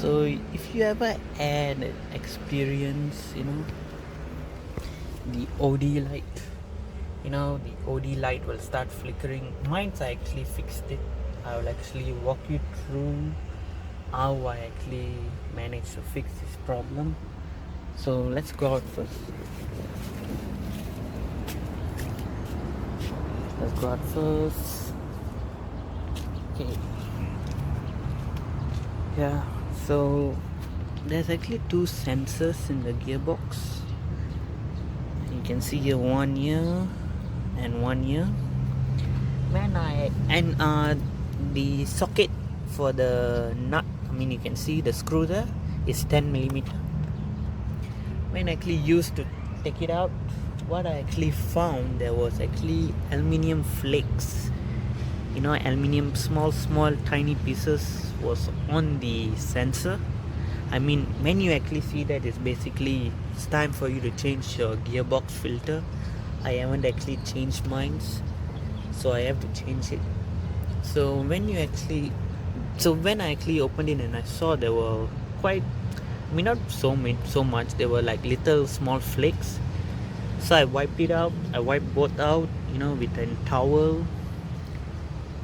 So if you ever had an experience, the OD light, the OD light will start flickering. Mine's I actually fixed it. I will actually walk you through how I actually managed to fix this problem. So let's go out first. Okay. Yeah. So there's actually two sensors in the gearbox. You can see here one here and one here. The socket for the nut, you can see the screw there is 10mm. When I actually used to take it out, what I actually found, there was actually aluminium flakes, aluminium small tiny pieces was on the sensor. When you actually see that, it's time for you to change your gearbox filter. I haven't actually changed mine, so I have to change it. So when I actually opened it and I saw there were quite, not so much, they were like little small flakes. So I wiped both out, with a towel.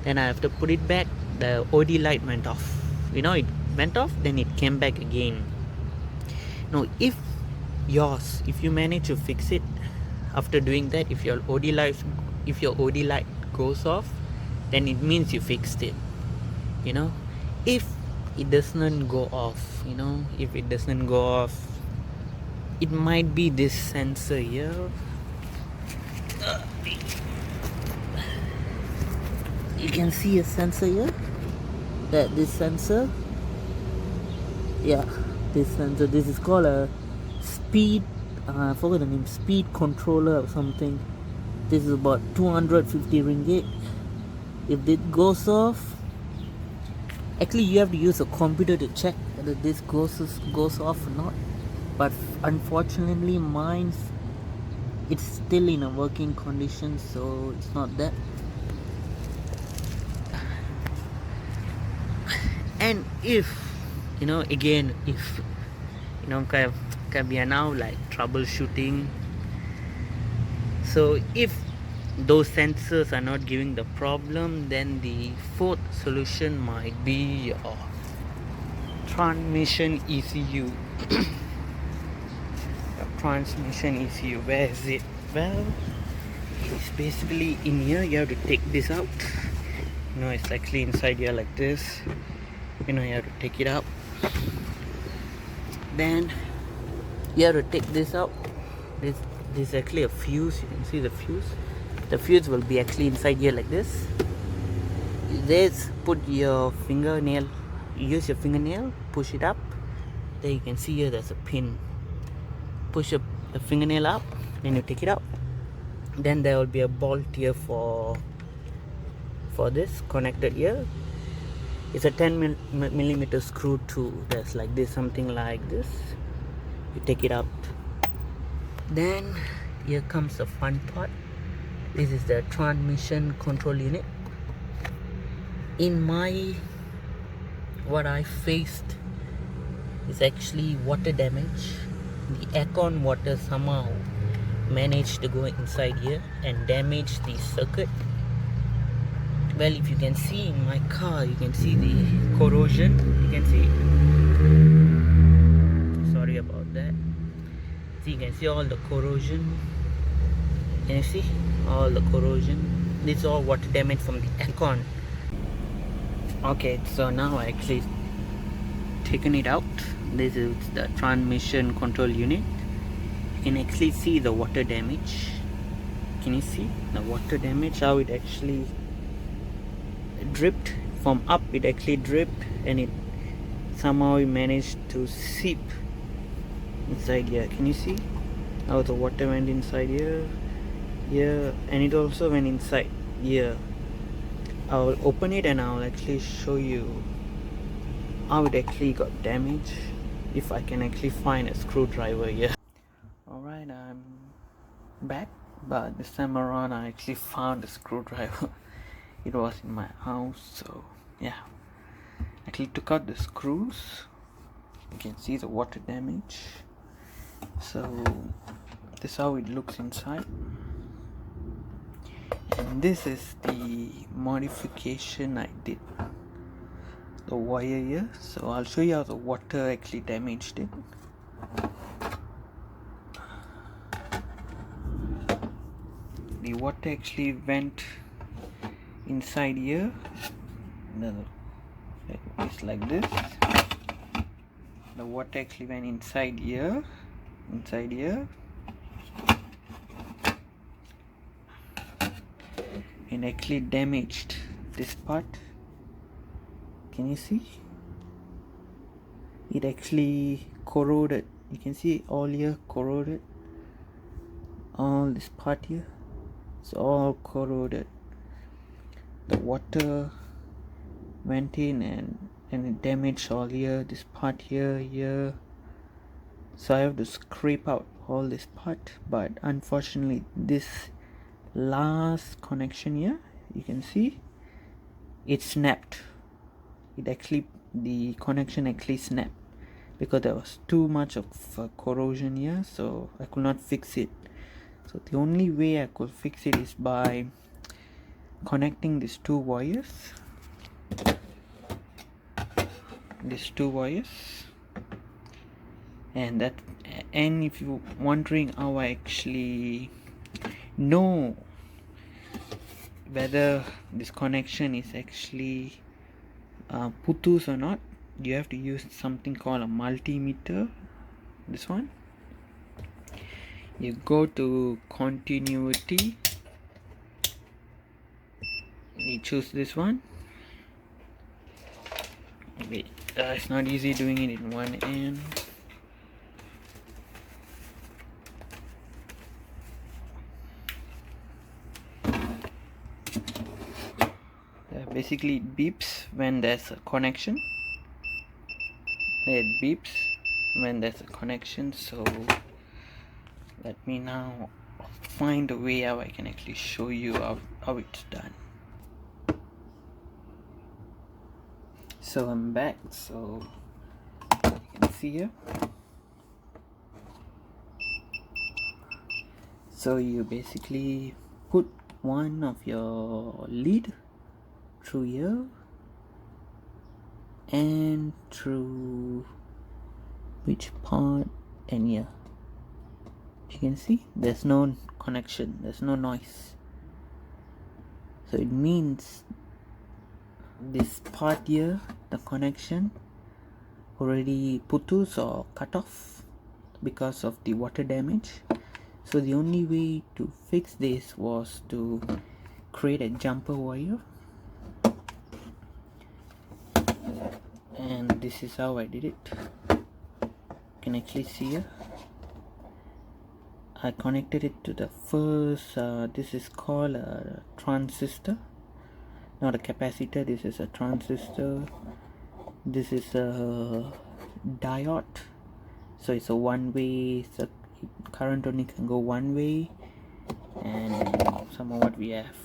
Then I have to put it back. The OD light went off. It went off, then it came back again. Now if you manage to fix it after doing that, if your OD light goes off, then it means you fixed it. If it doesn't go off, it might be this sensor here. You can see a sensor here. This sensor, this is called a speed, I forgot the name, speed controller or something. This is about 250 ringgit. If it goes off, actually you have to use a computer to check whether this goes off or not. But unfortunately it's still in a working condition, so it's not that. And if we are now like troubleshooting, so if those sensors are not giving the problem, then the fourth solution might be your transmission ECU. Transmission ECU, where is it? Well, it's basically in here. You have to take this out. It's actually inside here like this. You have to take it out. Then you have to take this out. This is actually a fuse. You can see the fuse. The fuse will be actually inside here like this. Put your fingernail. Use your fingernail. Push it up. There you can see here there's a pin. Push the fingernail up. Then you take it out. Then there will be a bolt here for this connected here. It's a 10mm screw too. That's like this, something like this. You take it out. Then here comes the fun part. This is the transmission control unit. What I faced is actually water damage. The aircon water somehow managed to go inside here and damage the circuit. Well, if you can see in my car, you can see the corrosion. You can see, sorry about that. See, you can see all the corrosion. Can you see all the corrosion? This is all water damage from the aircon. Okay, so now I actually taken it out. This is the transmission control unit. You can actually see the water damage. Can you see the water damage? How it actually dripped from up. It actually dripped, and it somehow managed to seep inside here. Can you see how the water went inside here, and it also went inside here. I'll open it and I'll actually show you how it actually got damaged, if I can actually find a screwdriver here. Alright, I'm back, but this time around I actually found a screwdriver. It was in my house, so yeah. Actually took out the screws. You can see the water damage. So this is how it looks inside, and this is the modification I did, the wire here. So I'll show you how the water actually damaged it. The water actually went inside here. It's like this. The water actually went inside here, and actually damaged this part. Can you see? It actually corroded. You can see all here corroded. All this part here, it's all corroded. The water went in and it damaged all here, this part here. So I have to scrape out all this part, but unfortunately this last connection here, you can see it snapped. The connection actually snapped because there was too much of corrosion here, so I could not fix it. So the only way I could fix it is by connecting these two wires, and if you're wondering how I actually know whether this connection is actually putus or not, you have to use something called a multimeter. This one, you go to continuity, you choose this one. Wait, it's not easy doing it in one end. Basically it beeps when there's a connection. It beeps when there's a connection. So let me now find a way how I can actually show you how it's done. So I'm back. So you can see here. So you basically put one of your lead through here and through which part, and here you can see there's no connection, there's no noise. So it means this part here, the connection already putus or cut off because of the water damage. So the only way to fix this was to create a jumper wire, and this is how I did it. You can actually see here I connected it to the first this is called a transistor, not a capacitor. This is a transistor. This is a diode, so it's a one-way. So current only can go one way, and some of what we have,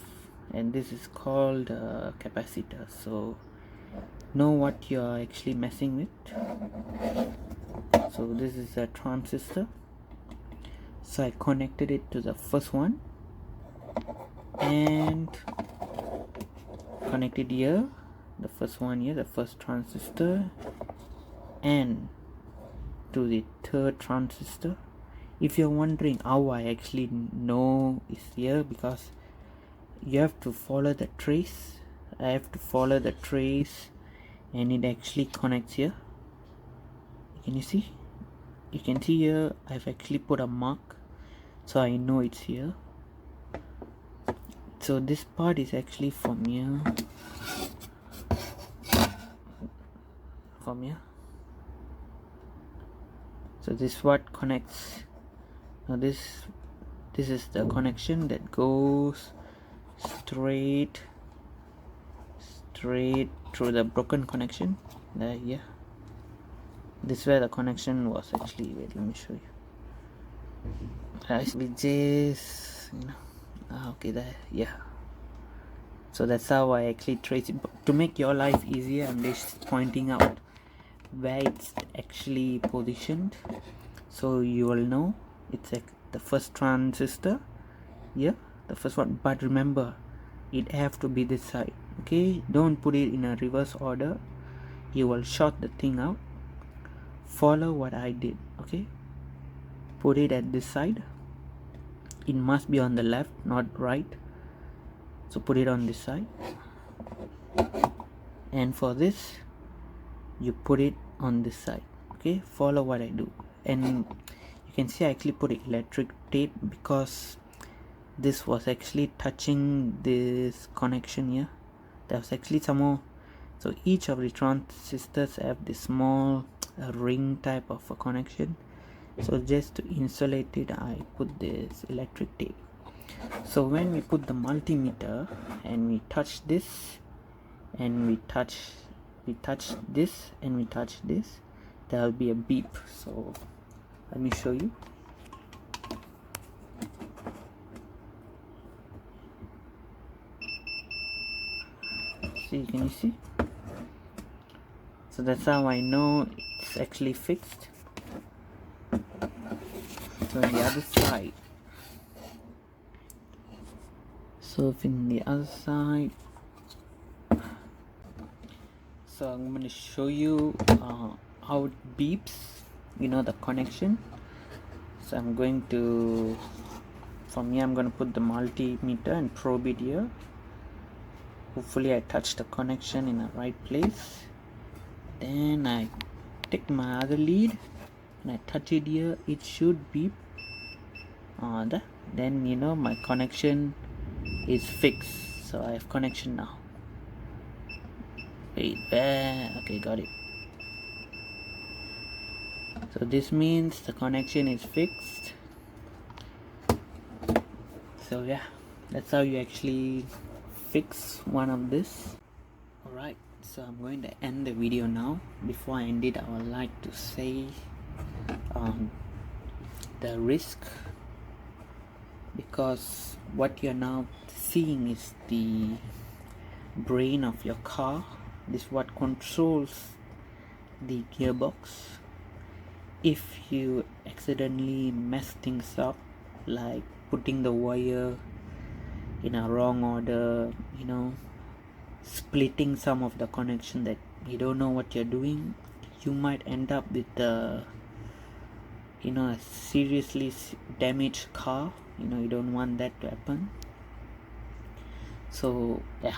and this is called a capacitor. So know what you're actually messing with. So this is a transistor, so I connected it to the first one and connected here, the first one here, the first transistor, and to the third transistor. If you're wondering how I actually know it's here, because you have to follow the trace. I have to follow the trace and it actually connects here. Can you see? You can see here I've actually put a mark, so I know it's here. So this part is actually from here, so this is what connects. Now this is the connection that goes straight through the broken connection there. Here, this is where the connection was actually. Wait, let me show you. We just, okay, there, yeah. So that's how I actually trace it. To make your life easier, I'm just pointing out where it's actually positioned, so you will know it's like the first transistor. Yeah, the first one, but remember it have to be this side. Okay, don't put it in a reverse order, you will short the thing out. Follow what I did. Okay, put it at this side, it must be on the left, not right, so put it on this side. And for this, you put it on this side. Okay, follow what I do. And you can see I actually put electric tape because this was actually touching this connection here. There was actually some more. So each of the transistors have this small ring type of a connection, so just to insulate it I put this electric tape. So when we put the multimeter and we touch this and we touch this and we touch this, there will be a beep. So let me show you. See, can you see? So that's how I know it's actually fixed. So on the other side, so in the other side, so I'm going to show you how it beeps, you know, the connection. So I'm going to, from here I'm going to put the multimeter and probe it here. Hopefully I touch the connection in the right place. Then I take my other lead and I touch it here, it should beep. Then you know my connection is fixed, so I have connection now. Wait, okay, got it. So this means the connection is fixed. So yeah, that's how you actually fix one of this. Alright, so I'm going to end the video now. Before I end it, I would like to say the risk, because what you're now seeing is the brain of your car. This is what controls the gearbox. If you accidentally mess things up, like putting the wire in a wrong order, you know, splitting some of the connection that you don't know what you're doing, you might end up with a, you know, a seriously damaged car. You know, you don't want that to happen. So yeah,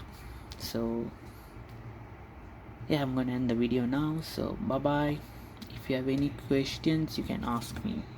I'm gonna end the video now. So bye bye. If you have any questions, you can ask me.